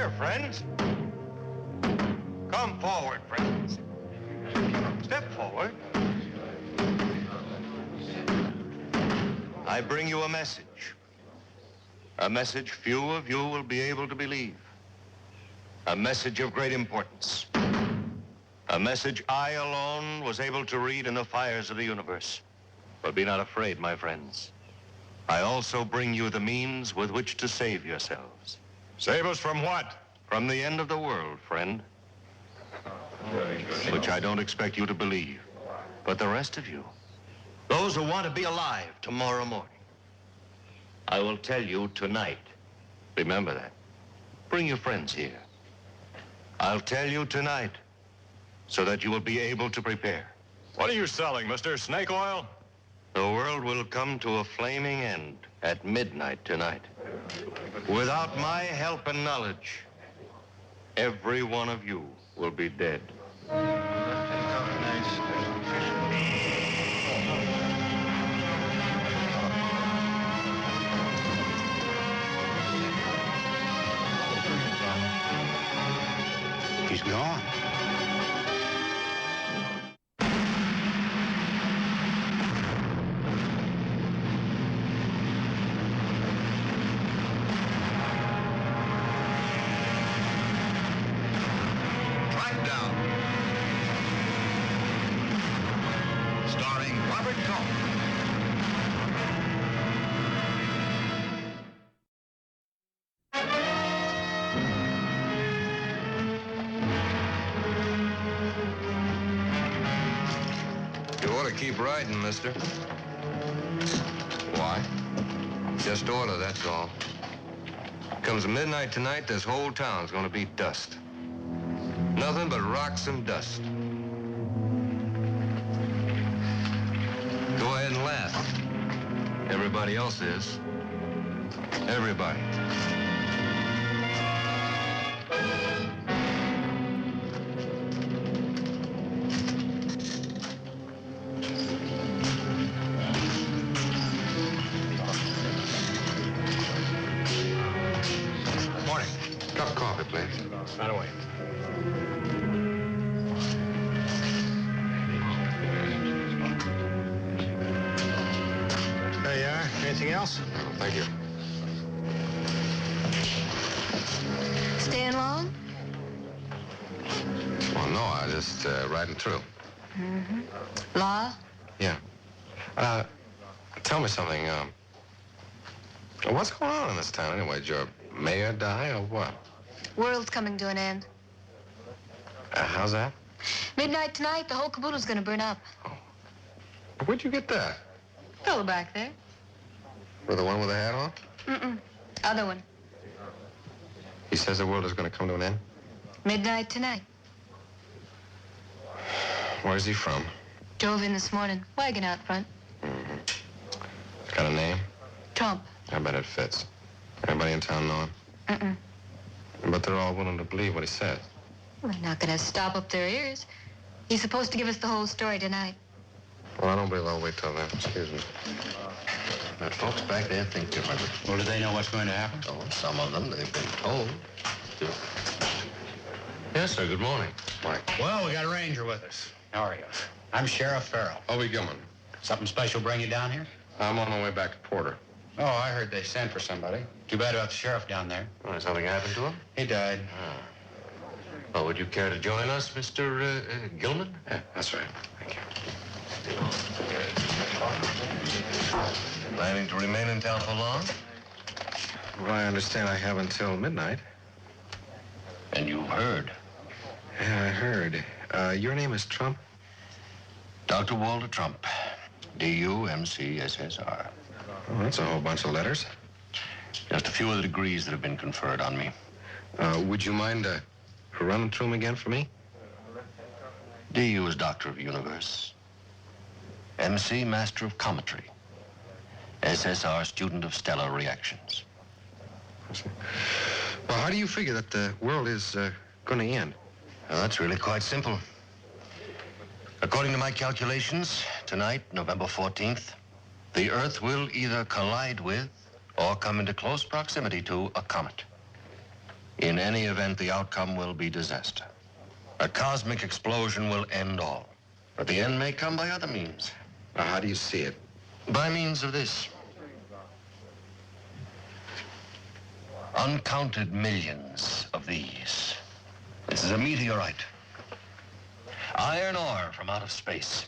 here, friends. Come forward, friends. Step forward. I bring you a message. A message few of you will be able to believe. A message of great importance. A message I alone was able to read in the fires of the universe. But be not afraid, my friends. I also bring you the means with which to save yourselves. Save us from what? From the end of the world, friend. Which I don't expect you to believe. But the rest of you, those who want to be alive tomorrow morning, I will tell you tonight. Remember that. Bring your friends here. I'll tell you tonight so that you will be able to prepare. What are you selling, mister? Snake oil? The world will come to a flaming end at midnight tonight. Without my help and knowledge, every one of you will be dead. He's gone. TrackDown. Starring Robert Cohn. You ought to keep riding, mister. Why? Just order, that's all. Comes midnight tonight, this whole town's gonna be dust. Nothing but rocks and dust. Go ahead and laugh. Everybody else is. Everybody. Morning. Cup of coffee, please. Right away. There you are. Anything else? Oh, thank you. Staying long? Well, no, I just riding through. Law? Yeah. Tell me something. What's going on in this town anyway? Did your mayor die or what? World's coming to an end. How's that? Midnight tonight, the whole caboodle's gonna burn up. Where'd you get that? Fellow back there. For the one with the hat on? Mm-mm. Other one. He says the world is going to come to an end? Midnight tonight. Where's he from? Drove in this morning. Wagon out front. It's got a name? Trump. I bet it fits. Everybody in town know him? Mm-mm. But they're all willing to believe what he says. Well, they're not gonna stop up their ears. He's supposed to give us the whole story tonight. Well, I don't believe I'll wait till then. Excuse me. The folks back there think differently. Well, do they know what's going to happen? Oh, some of them, they've been told. Yes, sir. Good morning. Mike. Well, we got a ranger with us. How are you? I'm Sheriff Farrell. Hoby Gilman. Something special bring you down here? I'm on my way back to Porter. Oh, I heard they sent for somebody. Too bad about the sheriff down there. Oh, something happened to him? He died. Oh, would you care to join us, Mr. Gilman? Yeah, that's right. Thank you. Planning to remain in town for long? Well, I understand I have until midnight. And you heard. Yeah, I heard. Your name is Trump? Dr. Walter Trump. D-U-M-C-S-S-R. Oh, that's a whole bunch of letters. Just a few of the degrees that have been conferred on me. Would you mind running through them again for me? D.U. is Doctor of Universe. M.C. Master of Cometry. S.S.R. Student of Stellar Reactions. Well, how do you figure that the world is going to end? Well, that's really quite simple. According to my calculations, tonight, November 14th, the Earth will either collide with or come into close proximity to a comet. In any event, the outcome will be disaster. A cosmic explosion will end all. But the end may come by other means. Now, how do you see it? By means of this. Uncounted millions of these. This is a meteorite. Iron ore from out of space.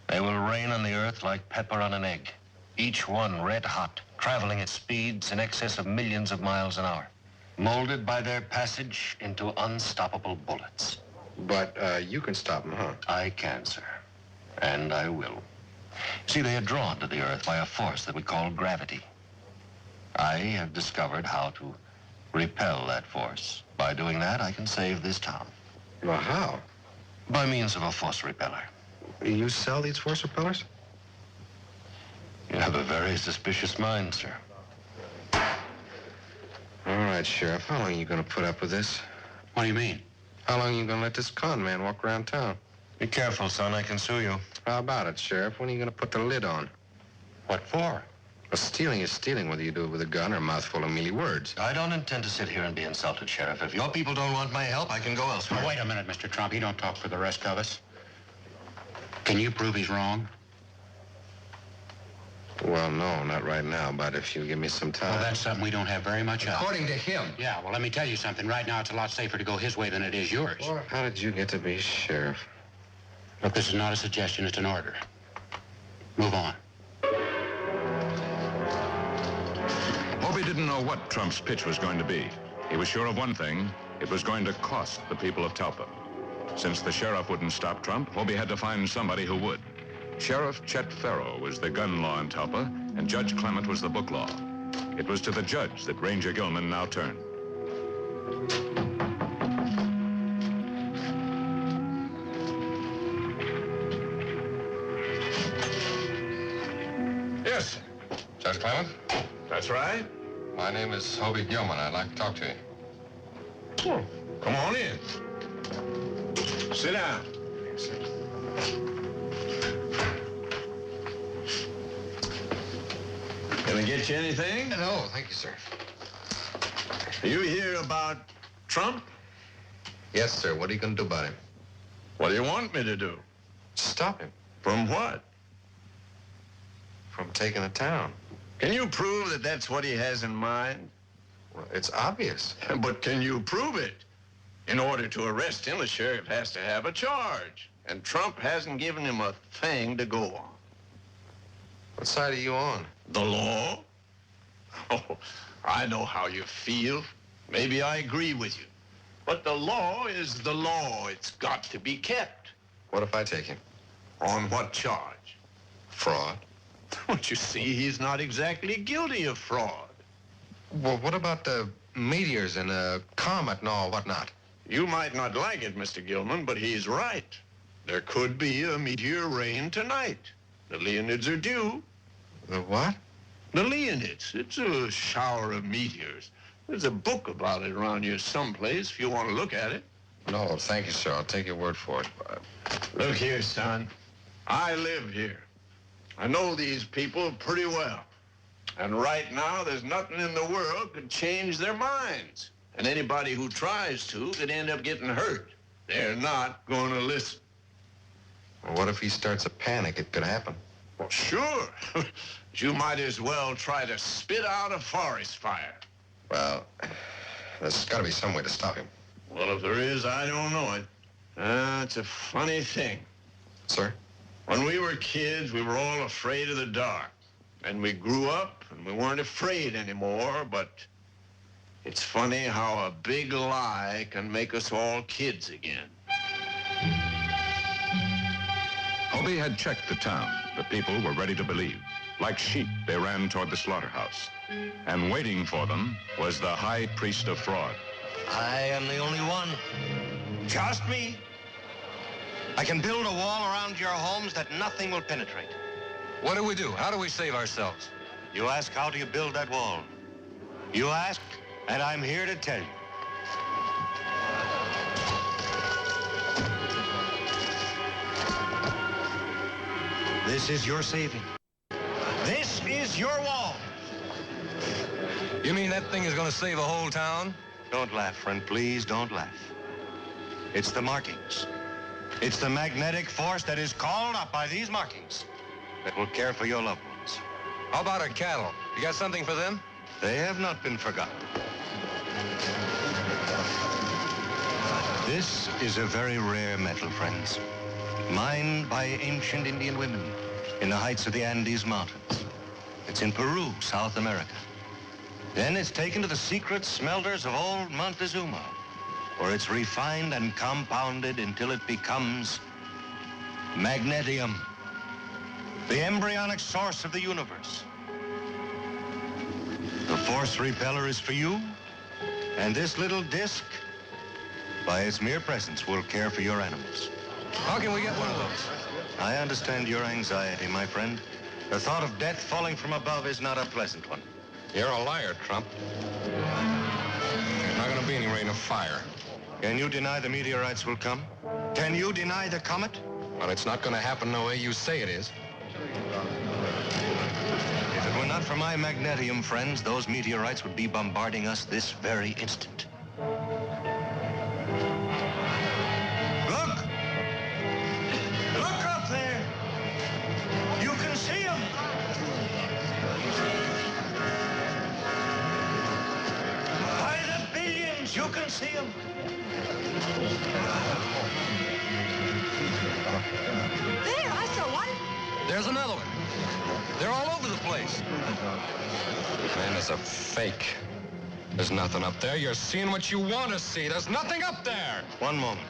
They will rain on the earth like pepper on an egg. Each one red hot, traveling at speeds in excess of millions of miles an hour. Molded by their passage into unstoppable bullets. But you can stop them, huh? I can, sir. And I will. See, they are drawn to the earth by a force that we call gravity. I have discovered how to repel that force. By doing that, I can save this town. Well, how? By means of a force repeller. You sell these force repellers? You have a very suspicious mind, sir. All right, Sheriff. How long are you going to put up with this? What do you mean? How long are you going to let this con man walk around town? Be careful, son. I can sue you. How about it, Sheriff? When are you going to put the lid on? What for? Well, stealing is stealing, whether you do it with a gun or a mouthful of mealy words. I don't intend to sit here and be insulted, Sheriff. If your people don't want my help, I can go elsewhere. Now, wait a minute, Mr. Trump. You don't talk for the rest of us. Can you prove he's wrong? Well, no, not right now, but if you give me some time. Well, that's something we don't have very much of. According to him. Yeah, well, let me tell you something. Right now, it's a lot safer to go his way than it is yours. Well, how did you get to be sheriff? Look, this is not a suggestion. It's an order. Move on. Hoby didn't know what Trump's pitch was going to be. He was sure of one thing. It was going to cost the people of Talpa. Since the sheriff wouldn't stop Trump, Hoby had to find somebody who would. Sheriff Chet Farrow was the gun law in Talpa, and Judge Clement was the book law. It was to the judge that Ranger Gilman now turned. Yes, Judge Clement? that's right. My name is Hoby Gilman. I'd like to talk to you. Oh, come on in. Sit down. Can I get you anything? No, thank you, sir. You hear about Trump? Yes, sir. What are you going to do about him? What do you want me to do? Stop him From what? from taking the town. Can you prove that that's what he has in mind? Well, it's obvious. But can you prove it? In order to arrest him, the sheriff has to have a charge. And Trump hasn't given him a thing to go on. What side are you on? The law? Oh, I know how you feel. Maybe I agree with you. But the law is the law. It's got to be kept. What if I take him? On what charge? Fraud. Don't you see, he's not exactly guilty of fraud. Well, what about the meteors and comet and all whatnot? You might not like it, Mr. Gilman, but he's right. There could be a meteor rain tonight. The Leonids are due. The what? The Leonids. It's a shower of meteors. There's a book about it around here someplace if you want to look at it. No, thank you, sir. I'll take your word for it. Look here, son. I live here. I know these people pretty well. And right now, there's nothing in the world could change their minds. And anybody who tries to could end up getting hurt. They're not going to listen. Well, what if he starts a panic? It could happen. Well, sure. You might as well try to spit out a forest fire. Well, there's got to be some way to stop him. Well, if there is, I don't know it. It's a funny thing. Sir? When we were kids, we were all afraid of the dark. And we grew up, and we weren't afraid anymore, but it's funny how a big lie can make us all kids again. Hoby had checked the town. The people were ready to believe. Like sheep, they ran toward the slaughterhouse. And waiting for them was the high priest of fraud. I am the only one. Just me. I can build a wall around your homes that nothing will penetrate. What do we do? How do we save ourselves? You ask, how do you build that wall? You ask, and I'm here to tell you. This is your saving. This is your wall. You mean that thing is going to save a whole town? Don't laugh, friend. Please don't laugh. It's the markings. It's the magnetic force that is called up by these markings that will care for your loved ones. How about our cattle? You got something for them? They have not been forgotten. This is a very rare metal, friends. Mined by ancient Indian women in the heights of the Andes Mountains. It's in Peru, South America. Then it's taken to the secret smelters of old Montezuma, where it's refined and compounded until it becomes magnetium, the embryonic source of the universe. The force repeller is for you, and this little disc, by its mere presence, will care for your animals. How can we get one of those? I understand your anxiety, my friend. The thought of death falling from above is not a pleasant one. You're a liar, Trump. There's not going to be any rain of fire. Can you deny the meteorites will come? Can you deny the comet? Well, it's not going to happen the way you say it is. If it were not for my magnetium, friends, those meteorites would be bombarding us this very instant. Look! Look up there! You can see them! By the billions, you can see them! There, I saw one. There's another one. They're all over the place. Man, it's a fake. There's nothing up there. You're seeing what you want to see. There's nothing up there. One moment.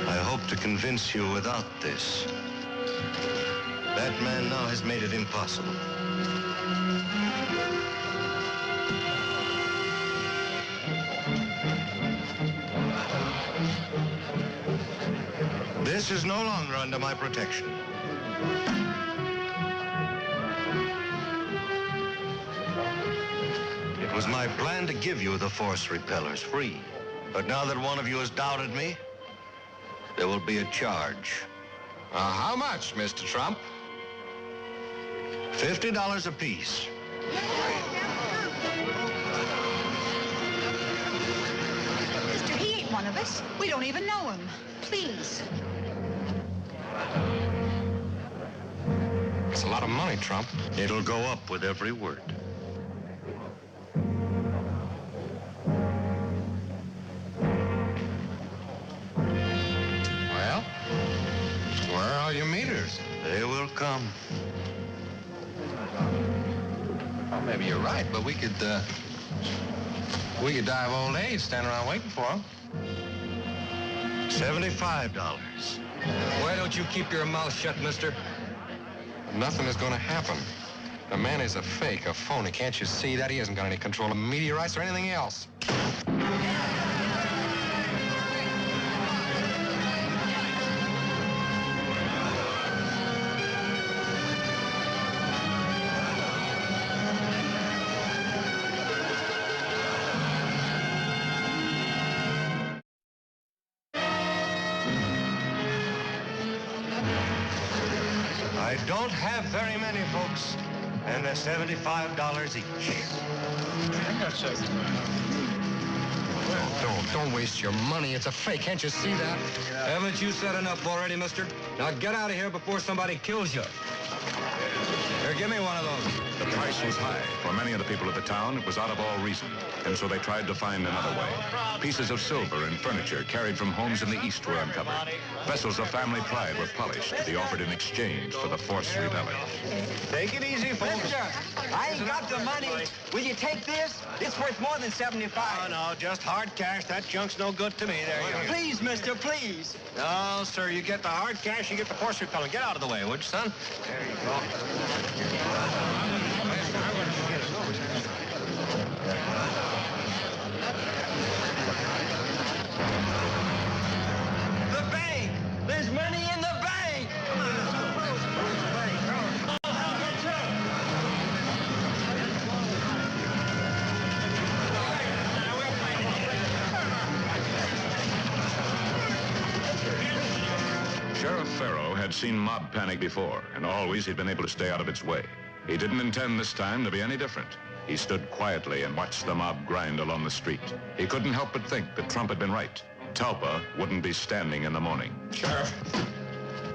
I hope to convince you without this. That man now has made it impossible. This is no longer under my protection. It was my plan to give you the force repellers free. But now that one of you has doubted me, there will be a charge. How much, Mr. Trump? $50 apiece. Mister, he ain't one of us. We don't even know him. Please. It's a lot of money, Trump. It'll go up with every word. Well, where are your meters? They will come. Well, maybe you're right, but we could die of old age standing around waiting for them. $75. Why don't you keep your mouth shut, mister? Nothing is going to happen. The man is a fake, a phony. Can't you see that? He hasn't got any control of meteorites or anything else. I don't have very many, folks, and they're $75 each. Don't waste your money. It's a fake. Can't you see that? Haven't you said enough already, mister? Now get out of here before somebody kills you. Here, give me one of those. The price was high. For many of the people of the town, it was out of all reason. And so they tried to find another way. Pieces of silver and furniture carried from homes in the East were uncovered. Vessels of family pride were polished to be offered in exchange for the force repeller. Take it easy, folks. Mister, I ain't got the money. Will you take this? It's worth more than 75. No, just hard cash. That junk's no good to me. There you go. Please, mister, please. No, sir, you get the hard cash, you get the force repeller. Get out of the way, would you, son? There you go. The bank! There's money in the bank! Sheriff Farrow had seen mob panic before, and always he'd been able to stay out of its way. He didn't intend this time to be any different. He stood quietly and watched the mob grind along the street. He couldn't help but think that Trump had been right. Talpa wouldn't be standing in the morning. Sheriff,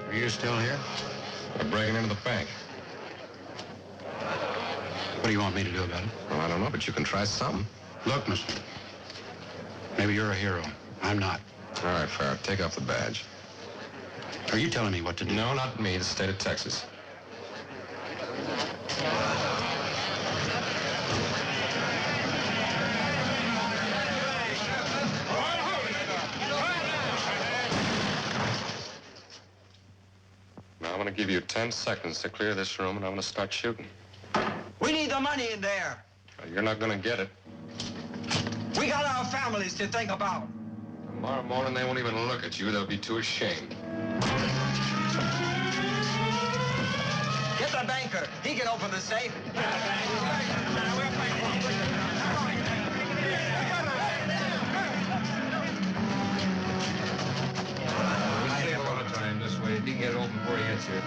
are you still here? They're breaking into the bank. What do you want me to do about it? Well, I don't know, but you can try something. Look, mister, maybe you're a hero. I'm not. All right, Farrah, take off the badge. Are you telling me what to do? No, not me, the state of Texas. Now, I'm going to give you 10 seconds to clear this room, and I'm going to start shooting. We need the money in there. You're not going to get it. We got our families to think about. Tomorrow morning, they won't even look at you. They'll be too ashamed. Get the banker. He can open the safe. We'll stay up all the time this way. He can get it open before he gets here.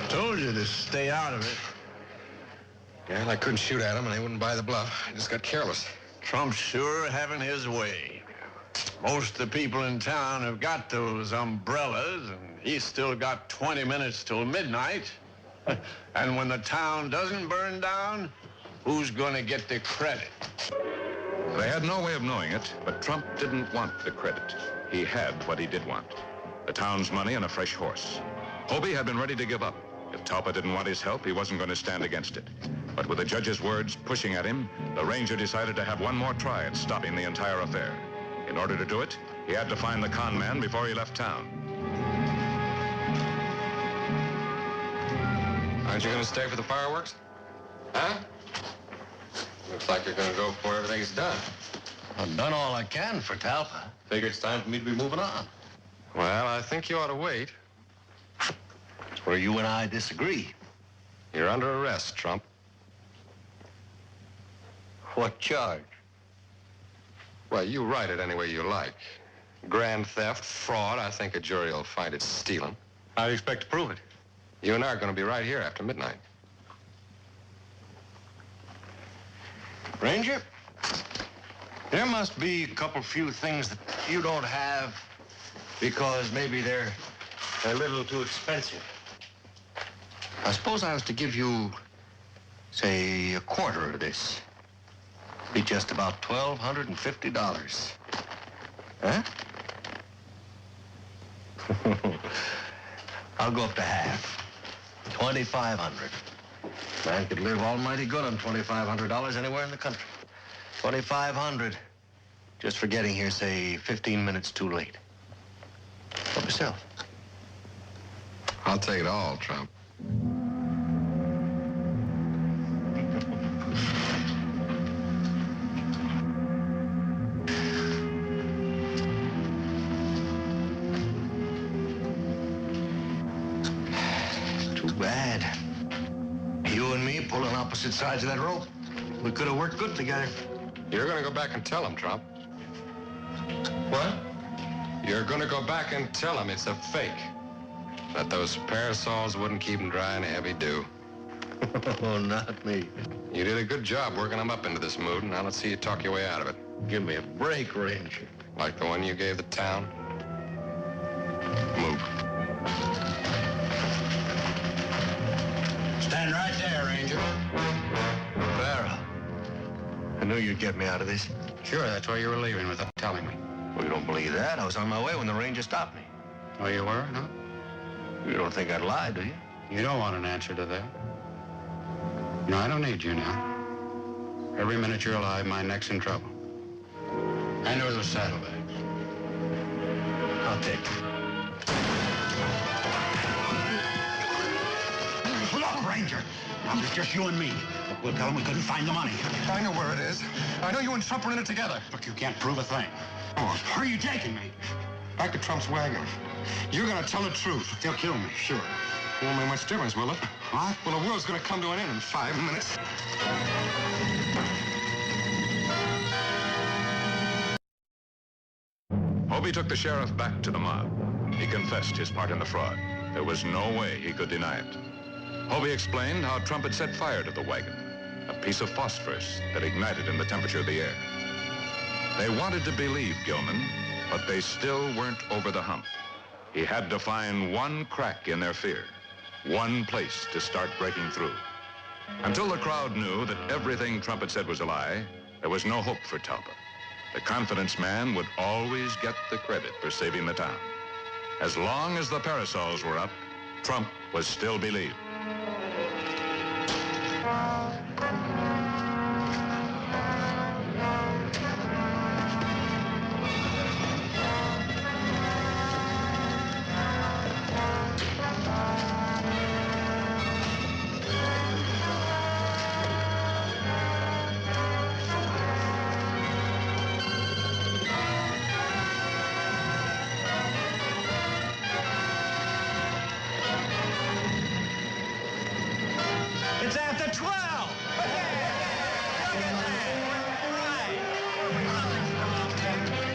Told you to stay out of it. Well, I couldn't shoot at him, and they wouldn't buy the bluff. I just got careless. Trump's sure having his way. Most of the people in town have got those umbrellas, and he's still got 20 minutes till midnight. And when the town doesn't burn down, who's gonna get the credit? They had no way of knowing it, but Trump didn't want the credit. He had what he did want. The town's money and a fresh horse. Hoby had been ready to give up. If Talpa didn't want his help, he wasn't going to stand against it. But with the judge's words pushing at him, the ranger decided to have one more try at stopping the entire affair. In order to do it, he had to find the con man before he left town. Aren't you going to stay for the fireworks? Huh? Looks like you're going to go before everything's done. I've done all I can for Talpa. Figure it's time for me to be moving on. Well, I think you ought to wait. That's where you and I disagree. You're under arrest, Trump. What charge? Well, you write it any way you like. Grand theft, fraud, I think a jury will find it stealing. How do you expect to prove it? You and I are going to be right here after midnight. Ranger, there must be a couple few things that you don't have because maybe they're a little too expensive. I suppose I was to give you, say, a quarter of this. Be just about $1,250. Huh? I'll go up to half. $2,500. Man could live almighty good on $2,500 anywhere in the country. $2,500 just for getting here, say, 15 minutes too late. Help yourself. I'll take it all, Trump. Too bad. You and me pulling opposite sides of that rope. We could have worked good together. You're going to go back and tell him, Trump. What? You're going to go back and tell him it's a fake. That those parasols wouldn't keep him dry in a heavy dew. Oh, not me. You did a good job working him up into this mood, and now let's see you talk your way out of it. Give me a break, Ranger. Like the one you gave the town. Move. Stand right there, Ranger. Farrah, I knew you'd get me out of this. Sure, that's why you were leaving without telling me. Well, you don't believe that. I was on my way when the Ranger stopped me. Oh, you were, huh? You don't think I'd lie, do you? You don't want an answer to that. No, I don't need you now. Every minute you're alive, my neck's in trouble. And there was a saddlebag. I'll take it. Look, Ranger. Now, it's just you and me. We'll tell them we couldn't find the money. I know where it is. I know you and Trump were in it together. Look, you can't prove a thing. Oh, where are you taking me? Back to Trump's wagon. You're gonna tell the truth. They'll kill me, sure. It won't make much difference, will it? What? Well, the world's gonna come to an end in 5 minutes. Hoby took the sheriff back to the mob. He confessed his part in the fraud. There was no way he could deny it. Hoby explained how Trump had set fire to the wagon, a piece of phosphorus that ignited in the temperature of the air. They wanted to believe Gilman, but they still weren't over the hump. He had to find one crack in their fear, one place to start breaking through. Until the crowd knew that everything Trump had said was a lie, there was no hope for Talpa. The confidence man would always get the credit for saving the town. As long as the parasols were up, Trump was still believed. It's after 12! Look at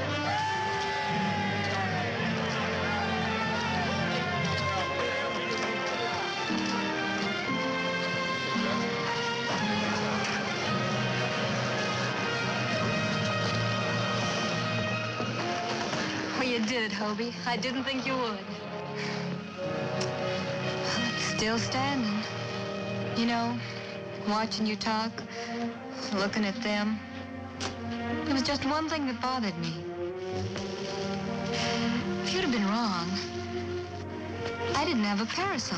Well, you did it, Hoby. I didn't think you would. Still standing. You know, watching you talk, looking at them. There was just one thing that bothered me. If you'd have been wrong, I didn't have a parasol.